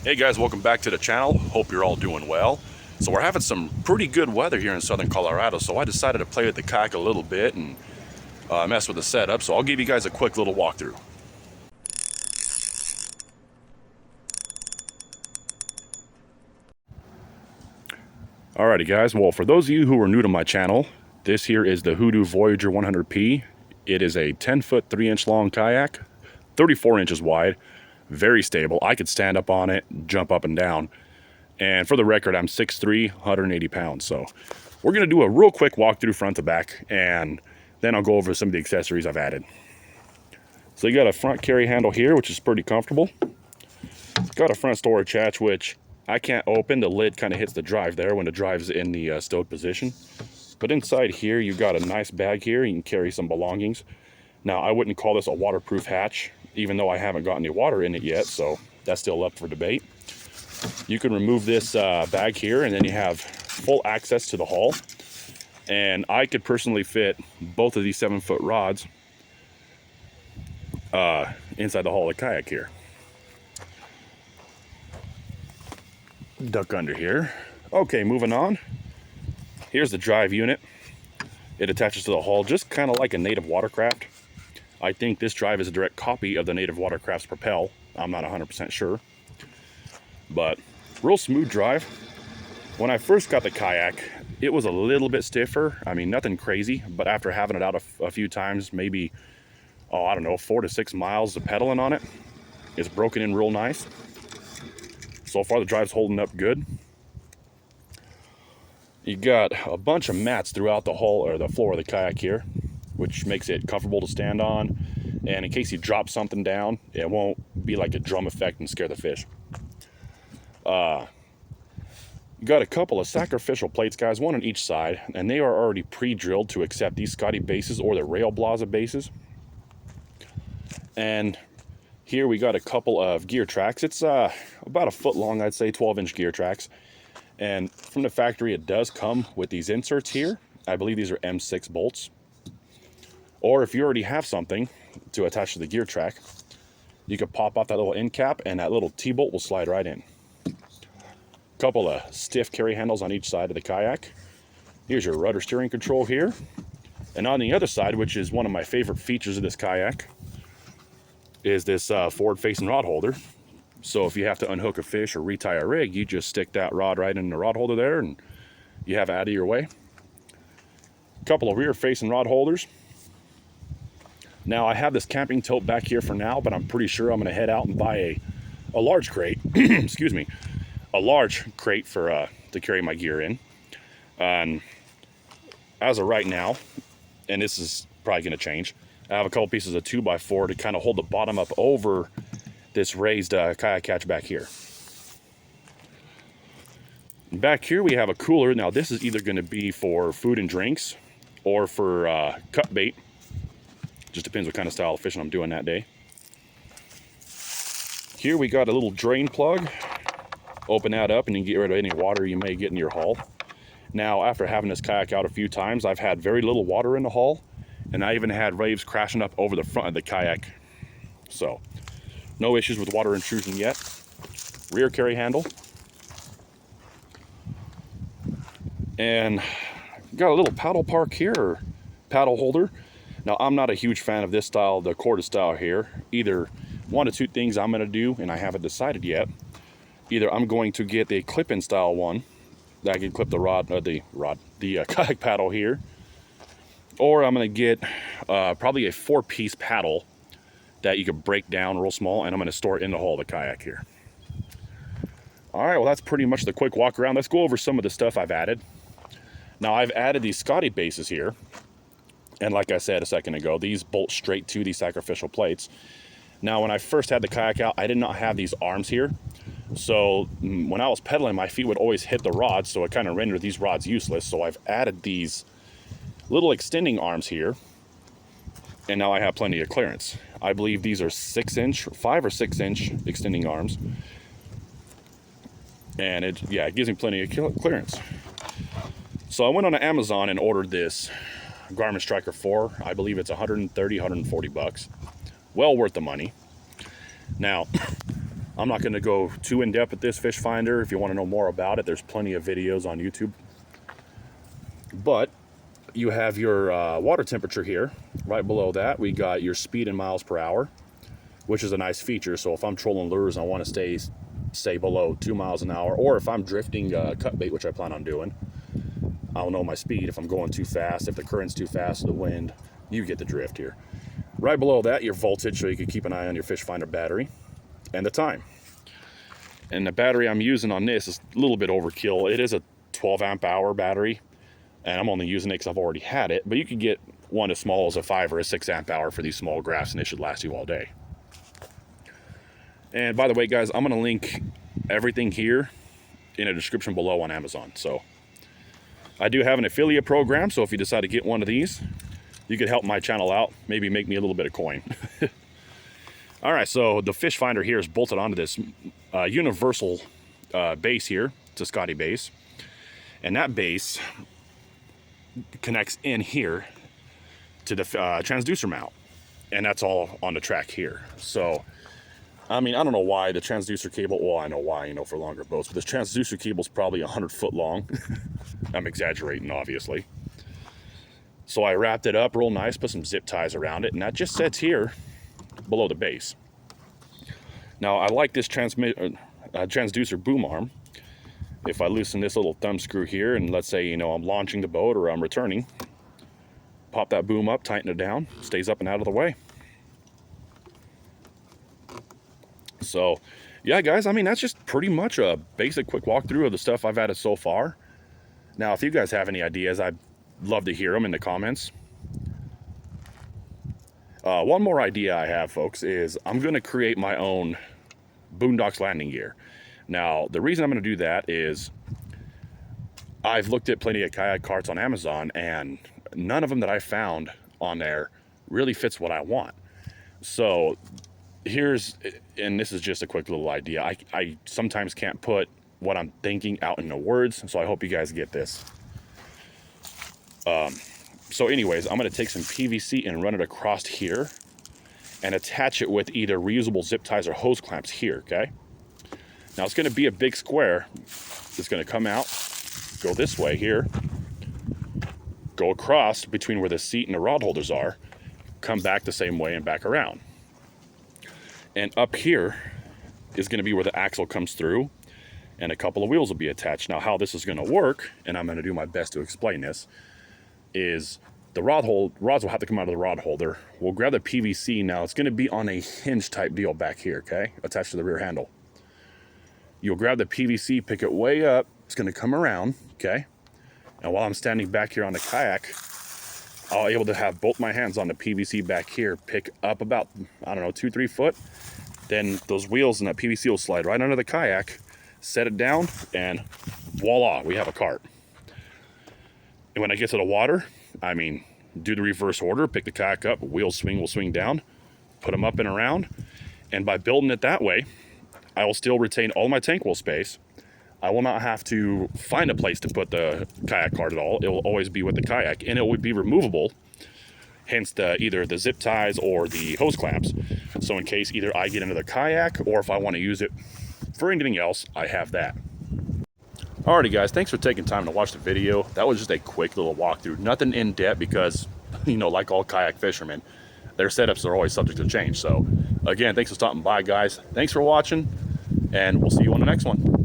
Hey guys, welcome back to the channel. Hope you're all doing well. So we're having some pretty good weather here in southern Colorado, so I decided to play with the kayak a little bit and mess with the setup. So I'll give you guys a quick little walkthrough. Alrighty guys, well for those of you who are new to my channel, this here is the Hoodoo Voyager 100P. It is a 10-foot 3-inch long kayak, 34 inches wide, very stable. I could stand up on it, jump up and down. And for the record, I'm 6'3", 180 pounds. So we're going to do a real quick walkthrough front to back, and then I'll go over some of the accessories I've added. So you got a front carry handle here, which is pretty comfortable. It's got a front storage hatch, which I can't open. The lid kind of hits the drive there when the drive's in the stowed position. But inside here, you've got a nice bag here. You can carry some belongings. Now, I wouldn't call this a waterproof hatch, even though I haven't got any water in it yet, so that's still up for debate. You can remove this bag here, and then you have full access to the hull. And I could personally fit both of these 7-foot rods inside the hull of the kayak here. Duck under here. Okay, moving on. Here's the drive unit. It attaches to the hull just kind of like a native watercraft. I think this drive is a direct copy of the native watercraft's Propel. I'm not 100% sure. But real smooth drive. When I first got the kayak, it was a little bit stiffer. I mean, nothing crazy, but after having it out a few times, maybe, I don't know, 4 to 6 miles of pedaling on it, it's broken in real nice. So far, the drive's holding up good. You got a bunch of mats throughout the hull or the floor of the kayak here, which makes it comfortable to stand on. And in case you drop something down, it won't be like a drum effect and scare the fish. You got a couple of sacrificial plates, guys, one on each side, and they are already pre-drilled to accept these Scotty bases or the Rail Blaza bases. And here we got a couple of gear tracks. It's about a foot long, I'd say, 12-inch gear tracks. And from the factory, it does come with these inserts here. I believe these are M6 bolts. Or if you already have something to attach to the gear track, you could pop off that little end cap and that little T-bolt will slide right in. Couple of stiff carry handles on each side of the kayak. Here's your rudder steering control here. And on the other side, which is one of my favorite features of this kayak, is this forward-facing rod holder. So if you have to unhook a fish or retie a rig, you just stick that rod right in the rod holder there and you have it out of your way. Couple of rear-facing rod holders. Now I have this camping tote back here for now, but I'm pretty sure I'm gonna head out and buy a large crate, excuse me, a large crate for to carry my gear in. And as of right now, and this is probably gonna change, I have a couple pieces of 2x4 to kind of hold the bottom up over this raised kayak hatch back here. Back here we have a cooler. Now this is either going to be for food and drinks or for cut bait. Just depends what kind of style of fishing I'm doing that day. Here we got a little drain plug. Open that up and you can get rid of any water you may get in your hull. Now after having this kayak out a few times, I've had very little water in the hull, and I even had waves crashing up over the front of the kayak. So no issues with water intrusion yet. Rear carry handle. And got a little paddle park here, or paddle holder. Now, I'm not a huge fan of this style, the corded style here. Either one of two things I'm gonna do, and I haven't decided yet. Either I'm going to get a clip-in style one that I can clip the kayak paddle here, or I'm gonna get probably a 4-piece paddle that you could break down real small, and I'm going to store it in the hull of the kayak here. All right, well, that's pretty much the quick walk around. Let's go over some of the stuff I've added. Now, I've added these Scotty bases here, and like I said a second ago, these bolt straight to these sacrificial plates. Now, when I first had the kayak out, I did not have these arms here, so when I was pedaling, my feet would always hit the rods, so it kind of rendered these rods useless. So I've added these little extending arms here, and now I have plenty of clearance. I believe these are 5 or 6 inch extending arms. And it gives me plenty of clearance. So I went on Amazon and ordered this Garmin Striker 4. I believe it's 130, 140 bucks. Well worth the money. Now, I'm not going to go too in depth at this fish finder. If you want to know more about it, there's plenty of videos on YouTube. But you have your water temperature here. Right below that, we got your speed in miles per hour, which is a nice feature. So if I'm trolling lures and I want to stay below 2 miles an hour, or if I'm drifting cut bait, which I plan on doing, I'll know my speed. If I'm going too fast, if the current's too fast, the wind, you get the drift here. Right below that, your voltage, so you can keep an eye on your fish finder battery, and the time. And the battery I'm using on this is a little bit overkill. It is a 12 amp hour battery, and I'm only using it because I've already had it, but you could get one as small as a 5 or a 6 amp hour for these small graphs, and it should last you all day. And by the way, guys, I'm going to link everything here in a description below on Amazon. So I do have an affiliate program, so if you decide to get one of these, you could help my channel out, maybe make me a little bit of coin. All right, so the fish finder here is bolted onto this universal base here. It's a Scotty base. And that base connects in here to the transducer mount. And that's all on the track here. So, I mean, I don't know why the transducer cable, well, I know why, you know, for longer boats, but this transducer cable is probably 100 foot long. I'm exaggerating, obviously. So I wrapped it up real nice, put some zip ties around it, and that just sits here below the base. Now, I like this transducer boom arm. If I loosen this little thumb screw here, and let's say, you know, I'm launching the boat or I'm returning, pop that boom up, tighten it down, stays up and out of the way. So, yeah, guys, I mean, that's just pretty much a basic quick walkthrough of the stuff I've added so far. Now, if you guys have any ideas, I'd love to hear them in the comments. One more idea I have, folks, is I'm going to create my own Boondocks landing gear. Now, the reason I'm going to do that is I've looked at plenty of kayak carts on Amazon, and none of them that I found on there really fits what I want. So here's, and this is just a quick little idea. I sometimes can't put what I'm thinking out into words, so I hope you guys get this. So anyways, I'm going to take some PVC and run it across here and attach it with either reusable zip ties or hose clamps here, okay? Now it's going to be a big square. It's going to come out, go this way here, go across between where the seat and the rod holders are, come back the same way and back around. And up here is going to be where the axle comes through, and a couple of wheels will be attached. Now how this is going to work, and I'm going to do my best to explain this, is the rods will have to come out of the rod holder. We'll grab the PVC. Now it's going to be on a hinge type deal back here, okay, attached to the rear handle. You'll grab the PVC, pick it way up, it's going to come around, okay, and while I'm standing back here on the kayak, I'll be able to have both my hands on the PVC back here, pick up about, I don't know, 2-3 foot, then those wheels and that PVC will slide right under the kayak, set it down, and voila, we have a cart. And when I get to the water, I mean, do the reverse order, pick the kayak up, wheels swing will swing down, put them up and around. And by building it that way, I will still retain all my tank wheel space. I will not have to find a place to put the kayak cart at all. It will always be with the kayak, and it would be removable, hence either the zip ties or the hose clamps. So in case either I get into the kayak or if I want to use it for anything else, I have that. Alrighty guys, thanks for taking time to watch the video. That was just a quick little walkthrough. Nothing in depth because, you know, like all kayak fishermen, their setups are always subject to change. So again, thanks for stopping by, guys. Thanks for watching, and we'll see you on the next one.